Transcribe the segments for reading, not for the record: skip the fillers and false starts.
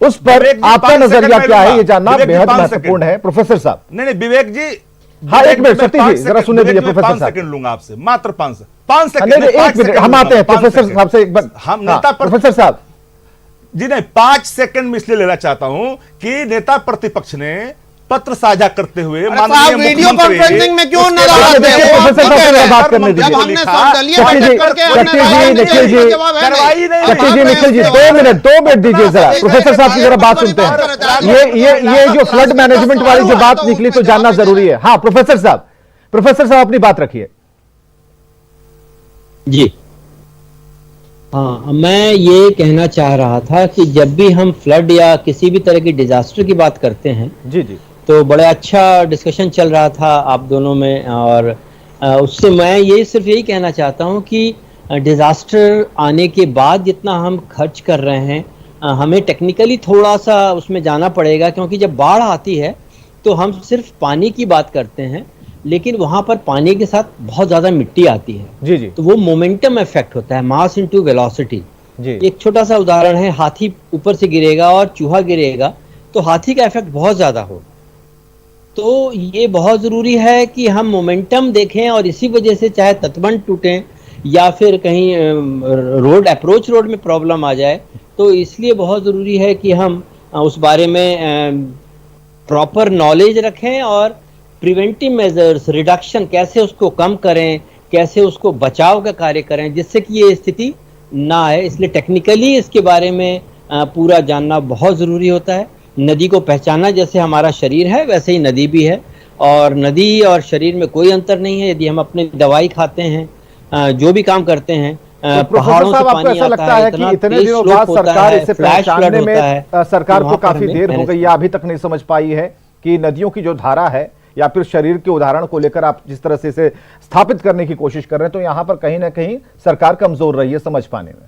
उस पर आपका नजरिया क्या है, ये जानना बेहद महत्वपूर्ण है प्रोफेसर साहब। नहीं विवेक जी, हाँ एक मिनट सतीश जी जरा सुनने दीजिए प्रोफेसर साहब। 5 सेकंड लूंगा आपसे, मात्र 5 सेकंड। नहीं एक मिनट हम आते हैं प्रोफेसर साहब से एक बार। हम नेता प्रोफेसर साहब जी नहीं, 5 सेकंड में इसलिए लेना चाहता हूं कि नेता प्रतिपक्ष ने पत्र साझा करते हुए माननीय वीडियो कॉन्फ्रेंसिंग में क्यों न लगाते हैं? प्रोफेसर साहब से बात करने दीजिए। जब हमने सर्वदलीय बैठक करके निखिल जी 2 मिनट दीजिए जरा, प्रोफेसर साहब की जरा बात सुनते हैं। ये जो फ्लड मैनेजमेंट वाली जो बात निकली तो जानना जरूरी है। हाँ प्रोफेसर साहब अपनी बात रखिए जी। हाँ, मैं ये कहना चाह रहा था कि जब भी हम फ्लड या किसी भी तरह की डिजास्टर की बात करते हैं जी तो बड़ा अच्छा डिस्कशन चल रहा था आप दोनों में, और उससे मैं ये सिर्फ यही कहना चाहता हूँ कि डिजास्टर आने के बाद जितना हम खर्च कर रहे हैं हमें टेक्निकली थोड़ा सा उसमें जाना पड़ेगा, क्योंकि जब बाढ़ आती है तो हम सिर्फ पानी की बात करते हैं, लेकिन वहां पर पानी के साथ बहुत ज्यादा मिट्टी आती है जी तो वो मोमेंटम इफेक्ट होता है, मास इनटू वेलोसिटी। एक छोटा सा उदाहरण है, हाथी ऊपर से गिरेगा और चूहा गिरेगा तो हाथी का इफेक्ट बहुत ज्यादा हो। तो ये बहुत जरूरी है कि हम मोमेंटम देखें, और इसी वजह से चाहे तटबंध टूटें या फिर कहीं रोड अप्रोच रोड में प्रॉब्लम आ जाए, तो इसलिए बहुत जरूरी है कि हम उस बारे में प्रॉपर नॉलेज रखें और प्रिवेंटिव मेजर्स, रिडक्शन कैसे उसको कम करें, कैसे उसको बचाव का कार्य करें जिससे कि ये स्थिति ना आए। इसलिए टेक्निकली इसके बारे में पूरा जानना बहुत ज़रूरी होता है। नदी को पहचाना जैसे हमारा शरीर है वैसे ही नदी भी है, और नदी और शरीर में कोई अंतर नहीं है। यदि हम अपनी दवाई खाते हैं, जो भी काम करते हैं, तो प्रोफेसर साहब आपको ऐसा लगता है कि इतने दिनों बाद सरकार इसे पहचानने में सरकार को काफी देर हो गई या अभी तक नहीं समझ पाई है कि नदियों की जो धारा है या फिर शरीर के उदाहरण को लेकर आप जिस तरह से इसे स्थापित करने की कोशिश कर रहे हैं, तो यहां पर कहीं ना कहीं सरकार कमजोर रही है समझ पाने में?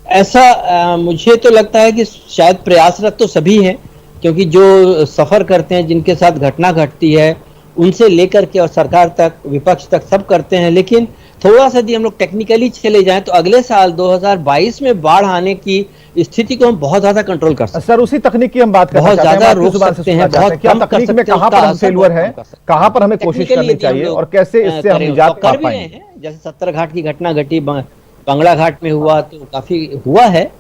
ऐसा मुझे तो लगता है कि शायद प्रयासरत तो सभी हैं, क्योंकि जो सफर करते हैं, जिनके साथ घटना घटती है, उनसे लेकर के और सरकार तक, विपक्ष तक सब करते हैं। लेकिन थोड़ा सा यदि हम लोग टेक्निकली चले जाएं तो अगले साल 2022 में बाढ़ आने की स्थिति को हम बहुत ज्यादा कंट्रोल कर सकते हैं। सर उसी ततकनीक की हम बात करना बहुत ज्यादा रोक सकते हैं, बहुत क्या कम कर तकनीक में सकते हैं, कहां पर हम फेल्युअर है, कहां पर हमें कोशिश करनी चाहिए और कैसे इससे हम निजात पा पाएंगे? जैसे 70 घाट की घटना घटी, बंगला घाट में हुआ, तो काफी हुआ है,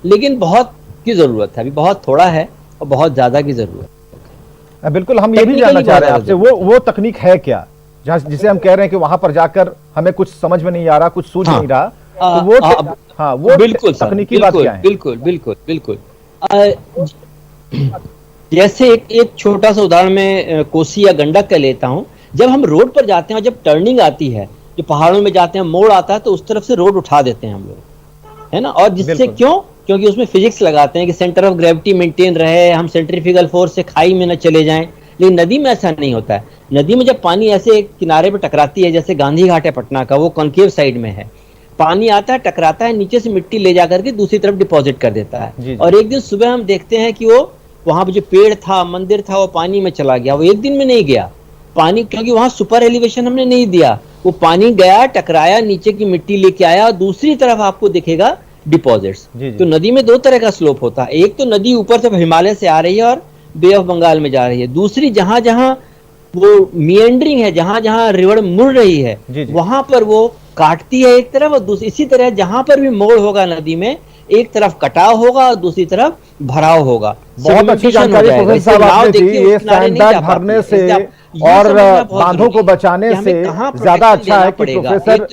लेकिन बहुत की जरूरत है, अभी बहुत थोड़ा है और बहुत ज्यादा की जरूरत है। बिल्कुल, हम ये भी जानना चाह रहे हैं आपसे, वो तकनीक है क्या जिसे हम कह रहे हैं कि वहां पर जाकर हमें कुछ समझ में नहीं आ रहा, कुछ सूझ नहीं रहा, तो वो बिल्कुल तकनीकी बात क्या है? बिल्कुल जैसे एक छोटा सा उदाहरण में कोसी या गंडक का लेता हूं। जब हम रोड पर जाते हैं, जब टर्निंग आती है, जो पहाड़ों में जाते हैं, मोड़ आता है, तो उस तरफ से रोड उठा देते हैं हम लोग, है ना। और जिससे क्योंकि उसमें फिजिक्स लगाते हैं कि सेंटर ऑफ ग्रेविटी मेंटेन रहे, हम सेंट्रीफ्यूगल फोर्स से खाई में न चले जाएं। लेकिन नदी में ऐसा नहीं होता है। नदी में जब पानी ऐसे किनारे पर टकराती है, जैसे गांधी घाट है पटना का, वो कॉन्केव साइड में है, पानी आता है, टकराता है, नीचे से मिट्टी ले जाकर के दूसरी तरफ डिपॉजिट कर देता है। और एक दिन सुबह हम देखते हैं कि वो वहां पर जो पेड़ था, मंदिर था, वो पानी में चला गया। वो एक दिन में नहीं गया पानी, क्योंकि वहां सुपर एलिवेशन हमने नहीं दिया। वो पानी गया, टकराया, नीचे की मिट्टी लेके आया, और दूसरी तरफ आपको दिखेगा डिपॉजिट्स। तो नदी में 2 तरह का स्लोप होता है। एक तो नदी ऊपर से हिमालय से आ रही है और बे ऑफ बंगाल में जा रही है। दूसरी जहां जहां वो मिएंडरिंग है, जहां जहां रिवर मुड़ रही है, वहां पर वो काटती है एक तरफ, और दूसरी इसी तरह जहां पर भी मोड़ होगा नदी में, एक तरफ कटाव होगा और दूसरी तरफ भराव होगा। बहुत अच्छी जानकारी प्रोफेसर साहब आपने दी। ये सैंडबैग भरने से और बांधों को बचाने से ज्यादा अच्छा है कि प्रोफेसर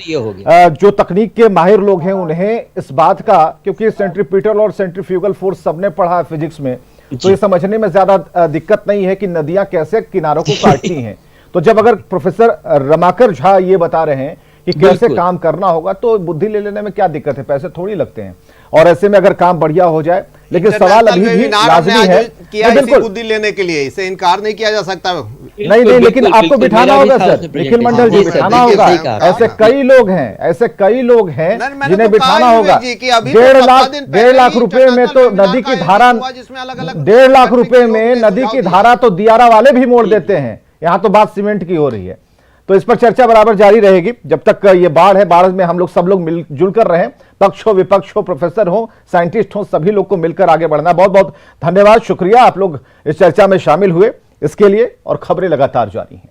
जो तकनीक के माहिर लोग हैं उन्हें इस बात का, क्योंकि सेंट्रीपिटल और सेंट्रीफ्यूगल फोर्स सबने पढ़ा है फिजिक्स में, तो ये समझने में ज्यादा दिक्कत नहीं है कि नदियां कैसे किनारों को काटती हैं। तो जब अगर प्रोफेसर रमाकर झा ये बता रहे हैं कि कैसे काम करना होगा, तो बुद्धि ले लेने में क्या दिक्कत है? पैसे थोड़ी लगते हैं, और ऐसे में अगर काम बढ़िया हो जाए। लेकिन सवाल अभी भी लाजमी है, बिल्कुल बुद्धि लेने के लिए इसे इनकार नहीं किया जा सकता। नहीं, लेकिन आपको बिठाना होगा सर, निखिल मंडल जी, बिठाना होगा। ऐसे कई लोग हैं जिन्हें बिठाना होगा। 1.5 लाख रुपए में तो नदी की धारा, 1.5 लाख रुपए में नदी की धारा तो दियारा वाले भी मोड़ देते हैं। यहाँ तो बात सीमेंट की हो रही है। तो इस पर चर्चा बराबर जारी रहेगी जब तक ये बाढ़ है। बाढ़ में हम लोग सब लोग मिलजुल कर रहे हैं, पक्ष हो विपक्ष हो, प्रोफेसर हो साइंटिस्ट हो, सभी लोग को मिलकर आगे बढ़ना। बहुत बहुत धन्यवाद, शुक्रिया आप लोग इस चर्चा में शामिल हुए इसके लिए, और खबरें लगातार जारी हैं।